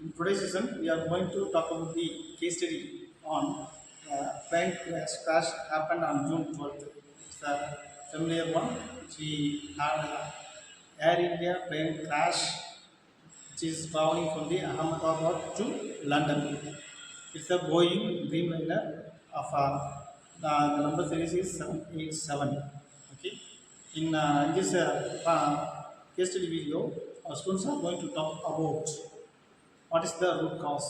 In today's session, we are going to talk about the case study on plane crash happened on June 12th. It's a familiar one. We had Air India plane crash, which is traveling from the Ahmedabad to London. It's a Boeing Dreamliner of the number series is 787. Okay. In this case study video, our students are going to talk about what is the root cause,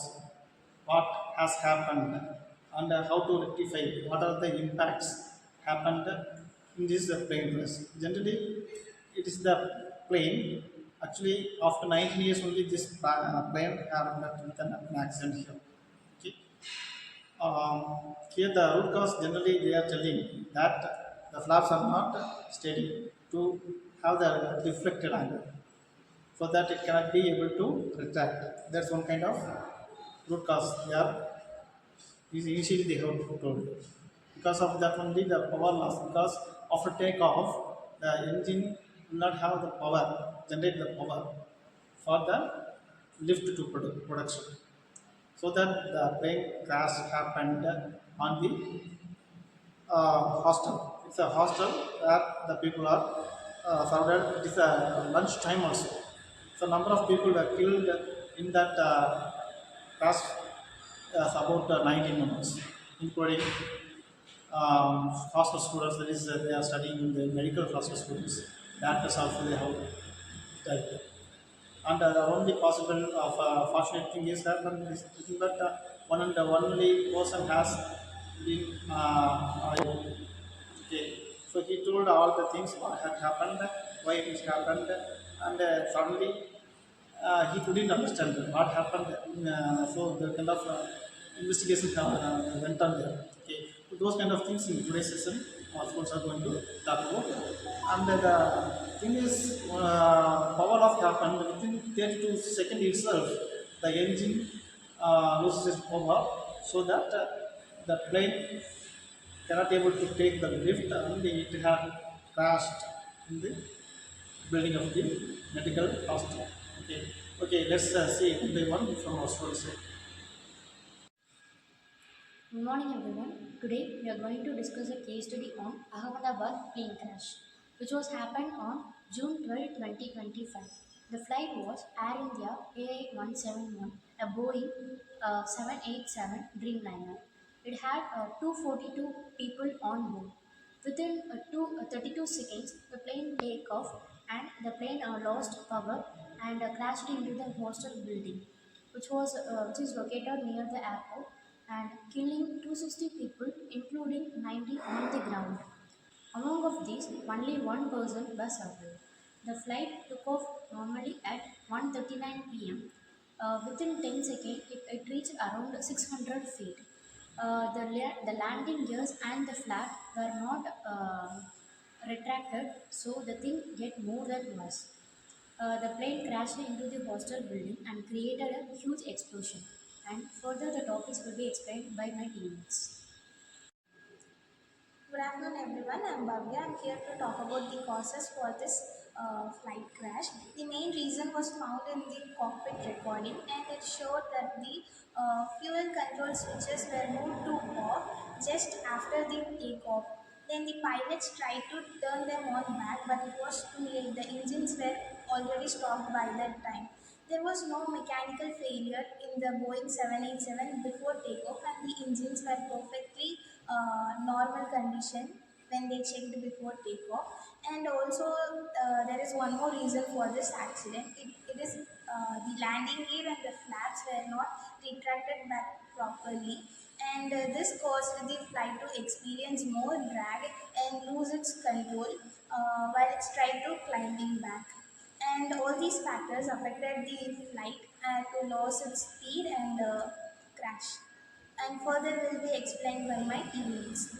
what has happened, and how to rectify, what are the impacts happened in this plane crash. Generally, it is the plane. Actually, after 19 years only, this plane have met with an accident here. Okay. Here the root cause generally they are telling that the flaps are not steady to have the reflected angle so that it cannot be able to retract. That's one kind of root cause. They are initially they have told. Because of that only the power loss. Because after takeoff, the engine will not have the power, generate the power for the lift to production. So that the plane crash happened on the hostel. It's a hostel where the people are surrounded. It is a lunch time also. So number of people were killed in that crash about 19 members, including hostel students. That is, they are studying in the medical hostel students. Doctors also they have died. And the only possible fortunate thing is that one and the only person has been okay. So he told all the things what had happened, why it has happened, and suddenly he couldn't understand what happened. So the kind of investigation went on there. Okay, so those kind of things in today's session, our schools are going to talk about. And the thing is, power off happened within 32 seconds itself. The engine loses its power, so that the plane cannot able to take the lift and it had crashed in the building of the medical hospital. Okay, okay, let's see one by one from our students. Good morning everyone. Today we are going to discuss a case study on Ahmedabad plane crash, which was happened on June 12, 2025. The flight was Air India AA171, a Boeing 787 Dreamliner. It had 242 people on board. Within 32 seconds, the plane take off and the plane lost power and crashed into the hostel building, which is located near the airport, and killing 260 people, including 90 on the ground. Among of these, only one person was survived. The flight took off normally at 1:39 p.m. Within 10 seconds, it reached around 600 feet. The landing gears and the flap were not retracted, so the thing get more than worse. The plane crashed into the hostel building and created a huge explosion. And further, the topics will be explained by my teammates. Good afternoon, everyone. I'm Bhavya. I'm here to talk about the causes for this flight crash. The main reason was found in the cockpit recording, and it showed that the fuel control switches were moved to off just after the takeoff. Then the pilots tried to turn them on back, but it was too late. The engines were already stopped by that time. There was no mechanical failure in the Boeing 787 before takeoff, and the engines were perfectly normal condition when they checked before takeoff. And also, there is one more reason for this accident. It is the landing gear and the flaps were not retracted back properly, and this caused the flight to experience more drag and lose its control while it's trying to climbing back. And all these factors affected the flight to lose its speed and crash. And further will be explained by my teammates.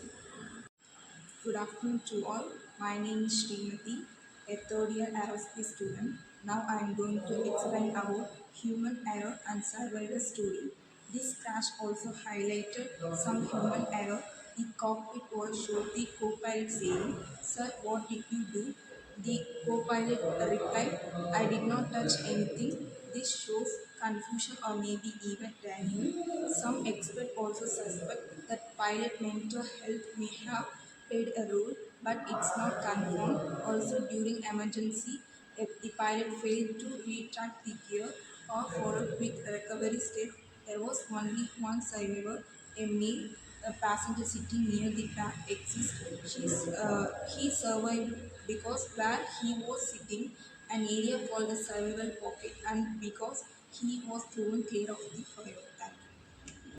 Good afternoon to all. My name is Srimati, a third year aerospace student. Now I am going to explain about human error and survivor story. This crash also highlighted some human error. The cockpit was showed the co-pilot saying, "Sir, what did you do?" The co-pilot replied, "I did not touch anything." This shows confusion or maybe even denial. Some experts also suspect that pilot mental health may have played a role, but it's not confirmed. Also, during emergency, if the pilot failed to retract the gear or follow quick recovery steps, there was only one survivor, a male a passenger sitting near the back exit. He survived because where he was sitting, an area called the survival pocket, and because he was thrown clear of the fire. Thank you.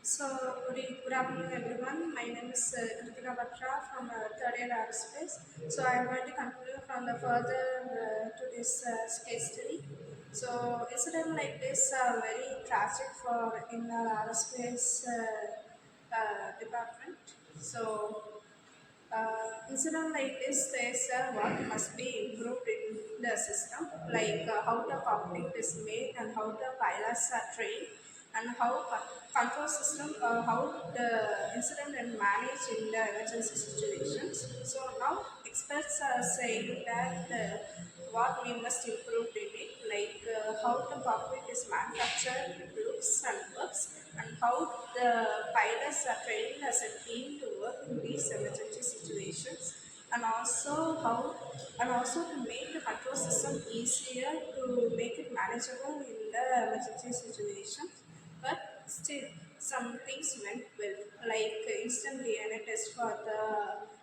So, good afternoon everyone. My name is Kritika Batra from third year aerospace. So, I am going to continue from the further to this case study. So, incident like this are very tragic for in our aerospace department. So, incident like this, there's what must be improved in the system, like how the cockpit is made and how the pilots are trained and how control system, how the incident and manage in the emergency situations. So now experts are saying that what we must improve in it, like how the cockpit is manufactured, looks and works, and how the pilots are trained as a team to work in these emergency situations, and also to make the control system easier to make it manageable in the emergency situations. But still, some things went well, like instant DNA test for the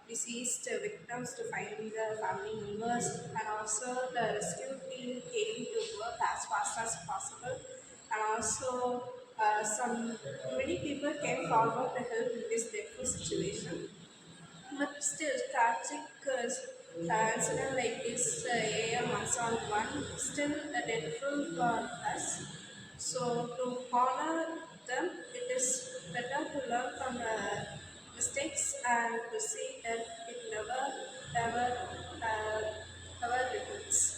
deceased victims to find the family members, and also the rescue team came to work as fast as possible, and also some many people came forward to help in this dreadful situation. But still, tragic incident like this AM 171 still a dreadful for us. So to honor them, it is better to learn from mistakes and to see that it never, ever, ever repeats.